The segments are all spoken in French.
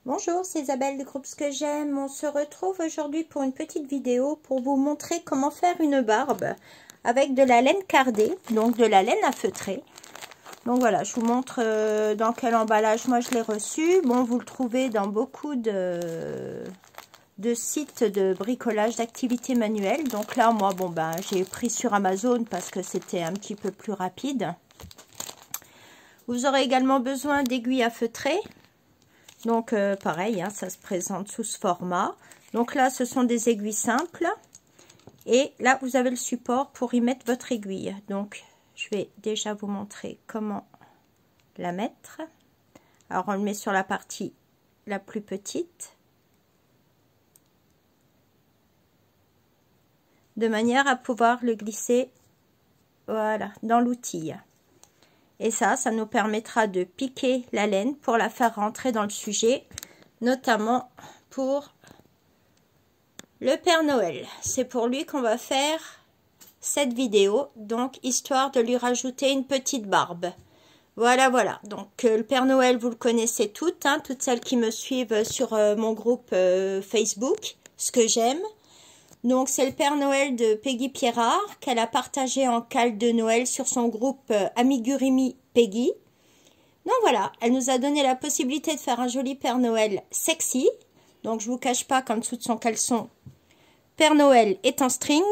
Bonjour, c'est Isabelle du groupe Ce que j'aime. On se retrouve aujourd'hui pour une petite vidéo pour vous montrer comment faire une barbe avec de la laine cardée, donc de la laine à feutrer. Donc voilà, je vous montre dans quel emballage moi je l'ai reçu. Bon, vous le trouvez dans beaucoup de sites de bricolage, d'activités manuelles. Donc là, moi, bon ben, j'ai pris sur Amazon parce que c'était un petit peu plus rapide. Vous aurez également besoin d'aiguilles à feutrer. Donc pareil, hein, ça se présente sous ce format. Donc là, ce sont des aiguilles simples. Et là, vous avez le support pour y mettre votre aiguille. Donc, je vais déjà vous montrer comment la mettre. Alors, on le met sur la partie la plus petite. De manière à pouvoir le glisser, voilà, dans l'outil. Et ça nous permettra de piquer la laine pour la faire rentrer dans le sujet, notamment pour le Père Noël. C'est pour lui qu'on va faire cette vidéo, donc histoire de lui rajouter une petite barbe. Voilà, voilà. Donc le Père Noël, vous le connaissez toutes, hein, toutes celles qui me suivent sur mon groupe Facebook, Ce que j'aime. Donc, c'est le Père Noël de Peggy Pierrard qu'elle a partagé en cale de Noël sur son groupe Amigurumi Peggy. Donc, voilà, elle nous a donné la possibilité de faire un joli Père Noël sexy. Donc, je vous cache pas qu'en dessous de son caleçon, Père Noël est en string.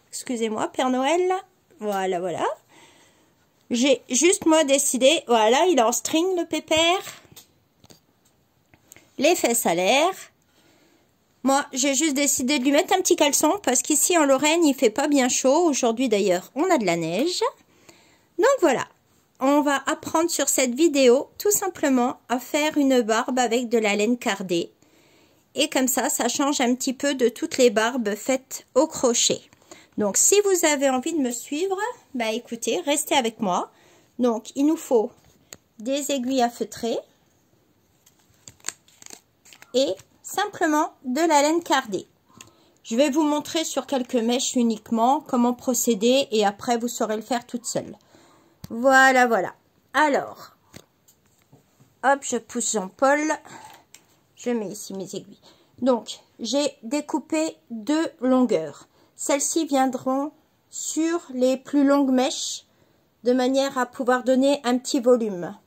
Excusez-moi, Père Noël. Voilà, voilà. J'ai juste, moi, décidé, voilà, il est en string, le pépère. Les fesses à l'air. Moi, j'ai juste décidé de lui mettre un petit caleçon parce qu'ici en Lorraine, il fait pas bien chaud. Aujourd'hui d'ailleurs, on a de la neige. Donc voilà, on va apprendre sur cette vidéo tout simplement à faire une barbe avec de la laine cardée. Et comme ça change un petit peu de toutes les barbes faites au crochet. Donc si vous avez envie de me suivre, bah écoutez, restez avec moi. Donc il nous faut des aiguilles à feutrer et simplement de la laine cardée. Je vais vous montrer sur quelques mèches uniquement comment procéder et après vous saurez le faire toute seule. Voilà, voilà. Alors, hop, je pousse Jean-Paul. Je mets ici mes aiguilles. Donc, j'ai découpé deux longueurs. Celles-ci viendront sur les plus longues mèches de manière à pouvoir donner un petit volume.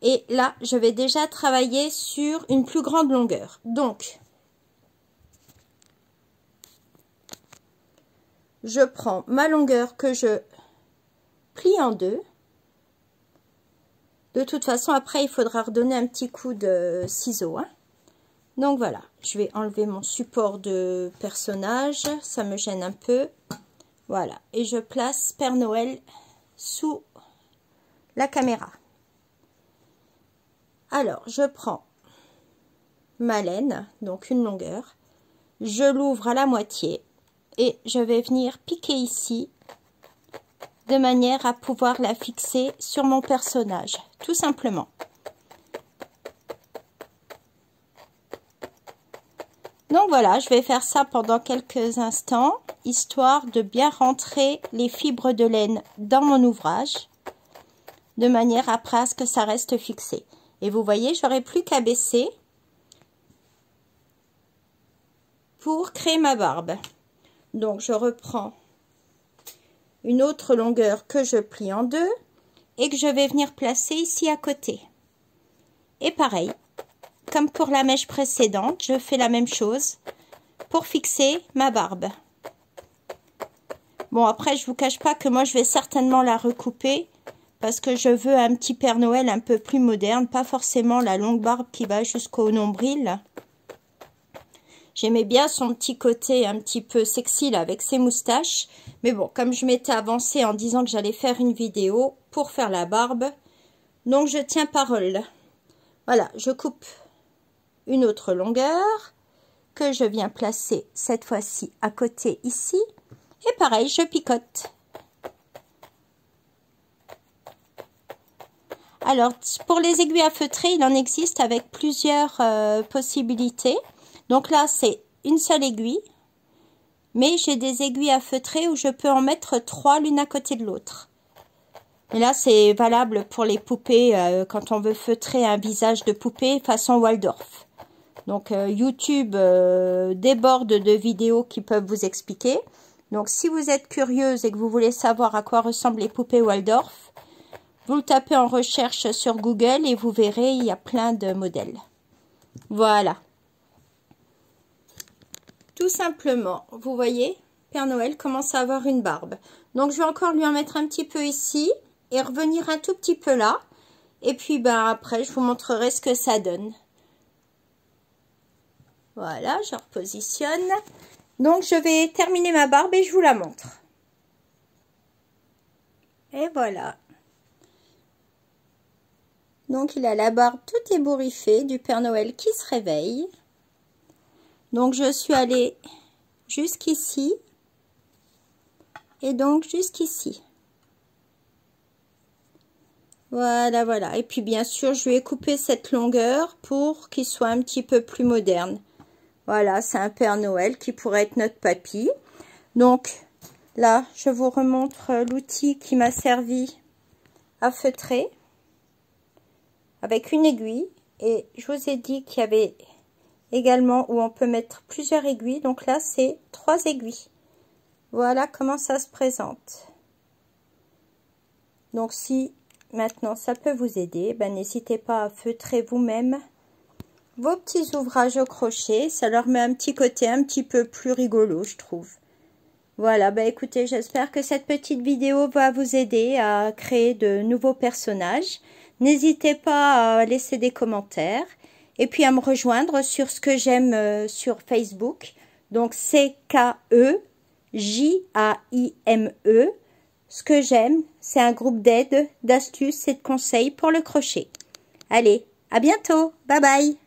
Et là, je vais déjà travailler sur une plus grande longueur. Donc, je prends ma longueur que je plie en deux. De toute façon, après, il faudra redonner un petit coup de ciseau, hein. Donc voilà, je vais enlever mon support de personnage. Ça me gêne un peu. Voilà, et je place Père Noël sous la caméra. Alors, je prends ma laine, donc une longueur, je l'ouvre à la moitié et je vais venir piquer ici de manière à pouvoir la fixer sur mon personnage, tout simplement. Donc voilà, je vais faire ça pendant quelques instants, histoire de bien rentrer les fibres de laine dans mon ouvrage, de manière après à ce que ça reste fixé. Et vous voyez, j'aurai plus qu'à baisser pour créer ma barbe. Donc, je reprends une autre longueur que je plie en deux et que je vais venir placer ici à côté. Et pareil, comme pour la mèche précédente, je fais la même chose pour fixer ma barbe. Bon, après, je vous cache pas que moi, je vais certainement la recouper parce que je veux un petit Père Noël un peu plus moderne, pas forcément la longue barbe qui va jusqu'au nombril. J'aimais bien son petit côté un petit peu sexy là, avec ses moustaches. Mais bon, comme je m'étais avancée en disant que j'allais faire une vidéo pour faire la barbe, donc je tiens parole. Voilà, je coupe une autre longueur que je viens placer cette fois-ci à côté ici. Et pareil, je picote. Alors, pour les aiguilles à feutrer, il en existe avec plusieurs possibilités. Donc là, c'est une seule aiguille. Mais j'ai des aiguilles à feutrer où je peux en mettre 3 l'une à côté de l'autre. Mais là, c'est valable pour les poupées quand on veut feutrer un visage de poupée façon Waldorf. Donc, YouTube déborde de vidéos qui peuvent vous expliquer. Donc, si vous êtes curieuse et que vous voulez savoir à quoi ressemblent les poupées Waldorf, vous le tapez en recherche sur Google et vous verrez, il y a plein de modèles. Voilà. Tout simplement, vous voyez, Père Noël commence à avoir une barbe. Donc, je vais encore lui en mettre un petit peu ici et revenir un tout petit peu là. Et puis, ben, après, je vous montrerai ce que ça donne. Voilà, je repositionne. Donc, je vais terminer ma barbe et je vous la montre. Et voilà. Donc, il a la barbe toute ébouriffée du Père Noël qui se réveille. Donc, je suis allée jusqu'ici. Et donc, jusqu'ici. Voilà, voilà. Et puis, bien sûr, je lui ai coupé cette longueur pour qu'il soit un petit peu plus moderne. Voilà, c'est un Père Noël qui pourrait être notre papy. Donc, là, je vous remontre l'outil qui m'a servi à feutrer avec une aiguille. Et je vous ai dit qu'il y avait également où on peut mettre plusieurs aiguilles. Donc là, c'est 3 aiguilles. Voilà comment ça se présente. Donc, si maintenant ça peut vous aider, ben, n'hésitez pas à feutrer vous-même vos petits ouvrages au crochet. Ça leur met un petit côté un petit peu plus rigolo, je trouve. Voilà, bah écoutez, j'espère que cette petite vidéo va vous aider à créer de nouveaux personnages. N'hésitez pas à laisser des commentaires et puis à me rejoindre sur ce que j'aime sur Facebook. Donc CKEJAIME. Ce que j'aime, c'est un groupe d'aide, d'astuces et de conseils pour le crochet. Allez, à bientôt. Bye bye.